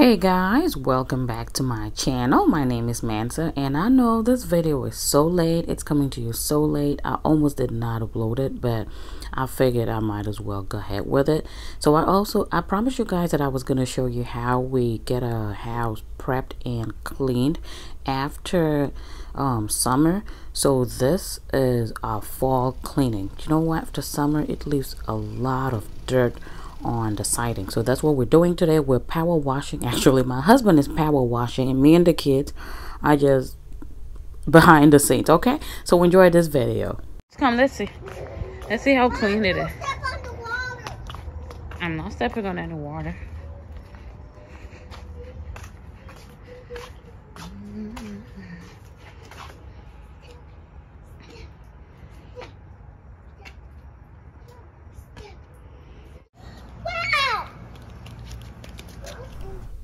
Hey guys, welcome back to my channel. My name is Mansa, and I know this video is so late. It's coming to you so late. I almost did not upload it, but I figured I might as well go ahead with it. So I promised you guys that I was going to show you how we get a house prepped and cleaned after summer. So this is our fall cleaning. You know what? After summer, it leaves a lot of dirt on the siding, so that's what we're doing today. We're power washing. Actually, my husband is power washing and me and the kids are just behind the scenes. Okay, so enjoy this video. Come, let's see how clean it is. I'm not stepping on any water.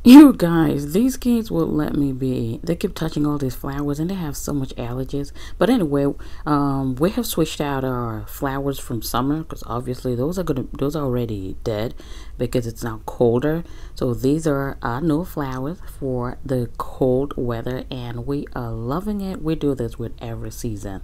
You guys, these kids won't let me be. They keep touching all these flowers and they have so much allergies. But anyway, we have switched out our flowers from summer because obviously those are already dead because it's now colder. So these are our new flowers for the cold weather and we are loving it. We do this with every season.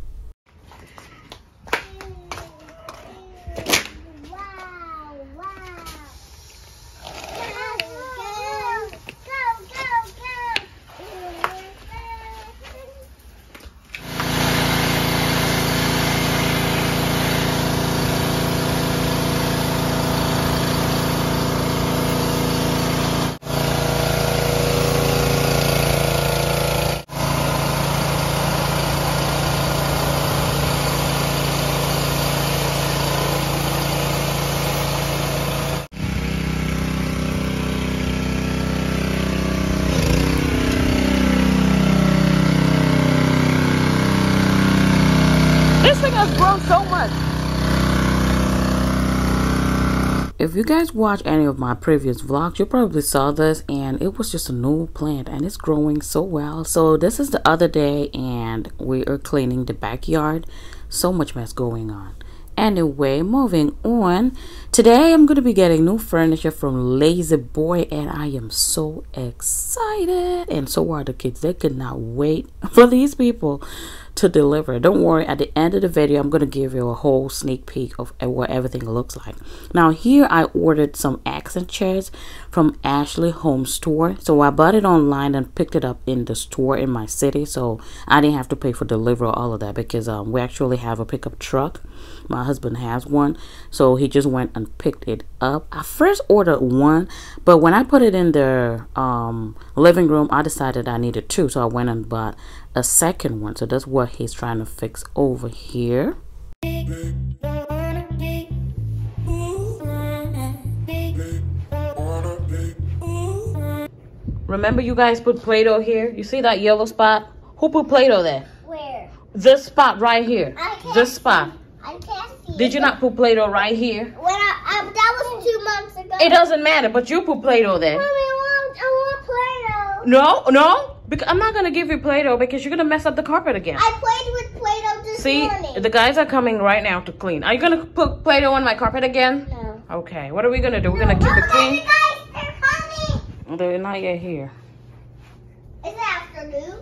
This thing has grown so much. If you guys watch any of my previous vlogs, you probably saw this and it was just a new plant and it's growing so well. So this is the other day and we are cleaning the backyard. So much mess going on. Anyway, moving on. Today I'm going to be getting new furniture from Lazy Boy and I am so excited. And so are the kids. They could not wait for these people to deliver. Don't worry, at the end of the video I'm going to give you a whole sneak peek of what everything looks like. Now here I ordered some accent chairs from Ashley Home Store. So I bought it online and picked it up in the store in my city, so I didn't have to pay for delivery or all of that because we actually have a pickup truck. My husband has one, so he just went and picked it up. I first ordered one, but when I put it in the living room I decided I needed two, so I went and bought a second one. So that's what he's trying to fix over here. Remember you guys put Play-Doh here? You see that yellow spot? Who put Play-Doh there? Where? This spot right here. This spot. I can't see. Did you not put Play-Doh right here? When that was 2 months ago. It doesn't matter, but you put Play-Doh there. Mommy, I want Play-Doh. No. Because I'm not going to give you Play-Doh because you're going to mess up the carpet again. I played with Play-Doh this morning. See, the guys are coming right now to clean. Are you going to put Play-Doh on my carpet again? No. Okay, what are we going to do? We're going to keep it clean? You guys, they're coming. They're not yet here. It's afternoon.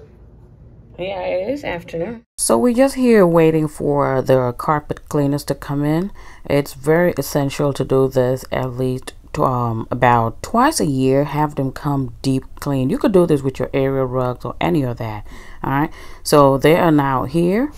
Yeah, it is afternoon. So we're just here waiting for the carpet cleaners to come in. It's very essential to do this at least about twice a year. Have them come deep clean. You could do this with your area rugs or any of that. All right, so they are now here.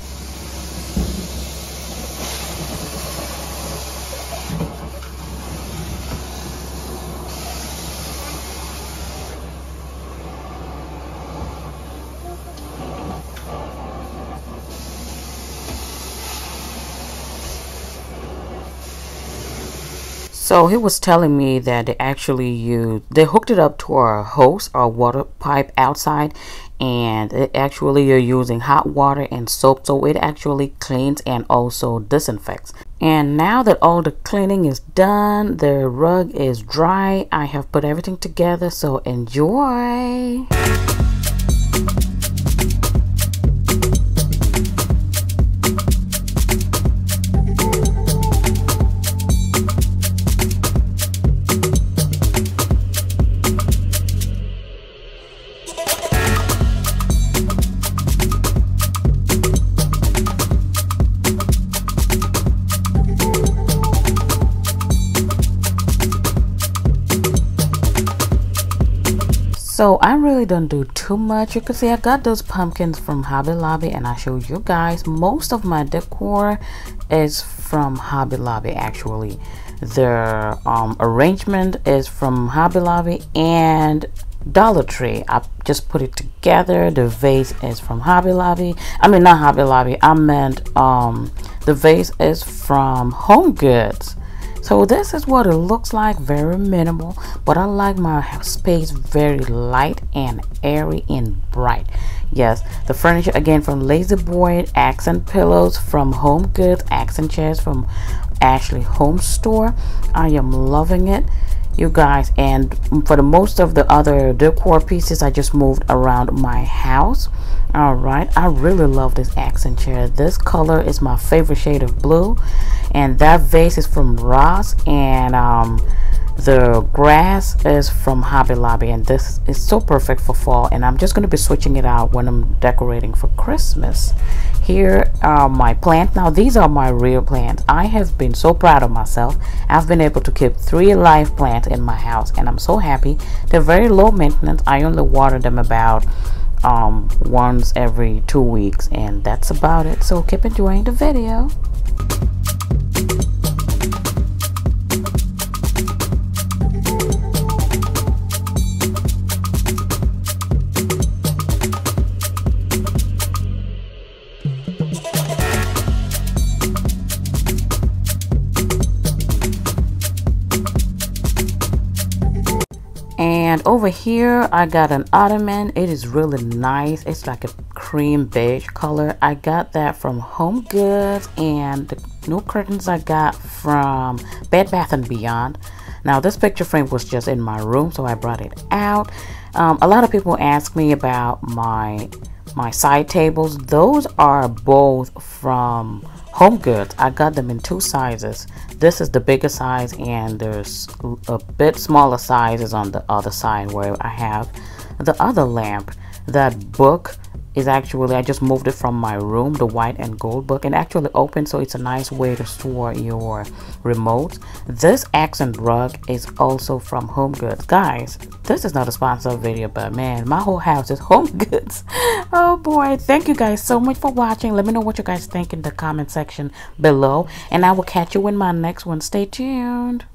So he was telling me that they hooked it up to our hose or water pipe outside, and you're using hot water and soap, so it actually cleans and also disinfects. And now that all the cleaning is done, the rug is dry, I have put everything together, so enjoy. So I really don't do too much. You can see I got those pumpkins from Hobby Lobby, and I showed you guys most of my decor is from Hobby Lobby. Actually, the arrangement is from Hobby Lobby and Dollar Tree. I just put it together. The vase is from Hobby Lobby. I mean, not Hobby Lobby, I meant the vase is from Home Goods. So this is what it looks like. Very minimal, but I like my space very light and airy and bright. Yes, the furniture again from Lazy Boy, accent pillows from Home Goods, accent chairs from Ashley Home Store. I am loving it, you guys. And for the most of the other decor pieces, I just moved around my house. All right, I really love this accent chair. This color is my favorite shade of blue, and that vase is from Ross, and the grass is from Hobby Lobby, and this is so perfect for fall. And I'm just going to be switching it out when I'm decorating for Christmas. Here are my plants. Now these are my real plants. I have been so proud of myself. I've been able to keep 3 live plants in my house, and I'm so happy. They're very low maintenance. I only water them about once every 2 weeks, and that's about it. So keep enjoying the video. And over here I got an ottoman. It is really nice. It's like a cream beige color. I got that from Home Goods, and the new curtains I got from Bed Bath & Beyond. Now this picture frame was just in my room, so I brought it out. A lot of people ask me about my side tables. Those are both from Home Goods. I got them in 2 sizes. This is the bigger size, and there's a bit smaller sizes on the other side where I have the other lamp. That book is actually, I just moved it from my room, the white and gold book, and actually open, so it's a nice way to store your remotes. This accent rug is also from Home Goods. Guys, this is not a sponsored video, but man, my whole house is Home Goods. Oh boy, thank you guys so much for watching. Let me know what you guys think in the comment section below, and I will catch you in my next one. Stay tuned.